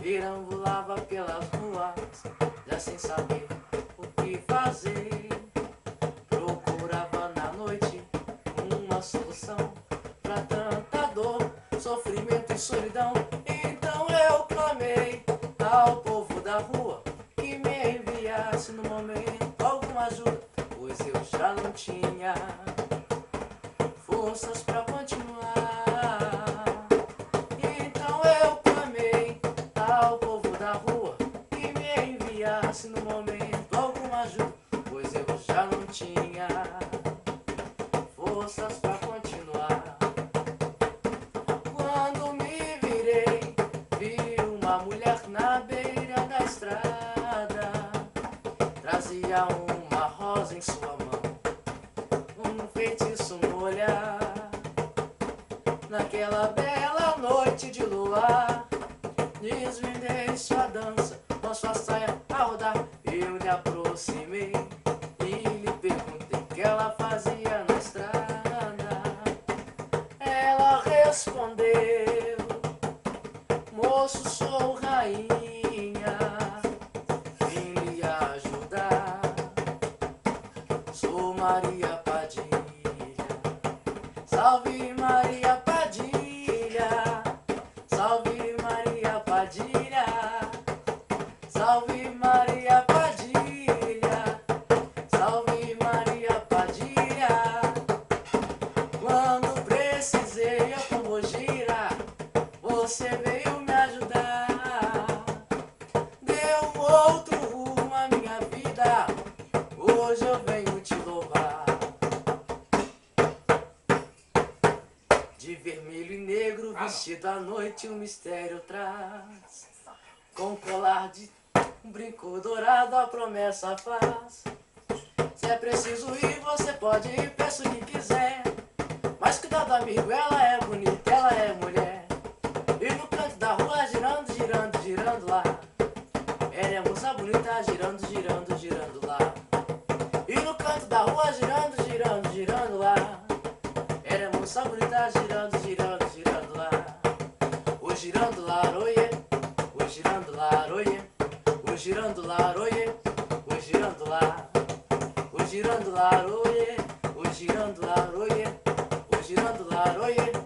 perambulava pelas ruas, já sem saber o que fazer. Procurava na noite uma solução pra tanta dor, sofrimento e solidão. Então eu clamei ao povo da rua que me enviasse no momento alguma ajuda, pois eu já não tinha forças pra continuar. Então eu clamei ao povo da rua que me enviasse no momento alguma ajuda, pois eu já não tinha forças pra continuar. Quando me virei, vi uma mulher na beira da estrada, trazia uma rosa em sua mão, um feitiço no olhar. Naquela bela noite de luar, desvendei sua dança, com sua saia a rodar. Eu me aproximei e lhe perguntei o que ela fazia na estrada. Ela respondeu: moço, sou rainha, vim lhe ajudar. Sou Maria Padilha. Salve Maria Padilha, salve Maria Padilha, salve Maria Padilha, salve Maria Padilha. Quando precisei eu como gira, você veio me ajudar. Deu um outro rumo à minha vida, hoje eu venho te louvar. De vermelho e negro, vestido à noite, o mistério traz. Com colar de um brinco dourado, a promessa faz. Se é preciso ir, você pode ir, peço o que quiser. Mas cuidado, amigo, ela é bonita, ela é mulher. E no canto da rua, girando, girando, girando lá, ela é moça bonita, girando, girando, girando lá. E no canto da rua, girando, girando, girando lá, ela é moça bonita, girando, girando, girando lá. O girando lá, oiê, o girando lá, oiê, o girando lá, oiê, o girando lá, o girando lá, oiê, o girando lá, oiê, o girando lá, oiê.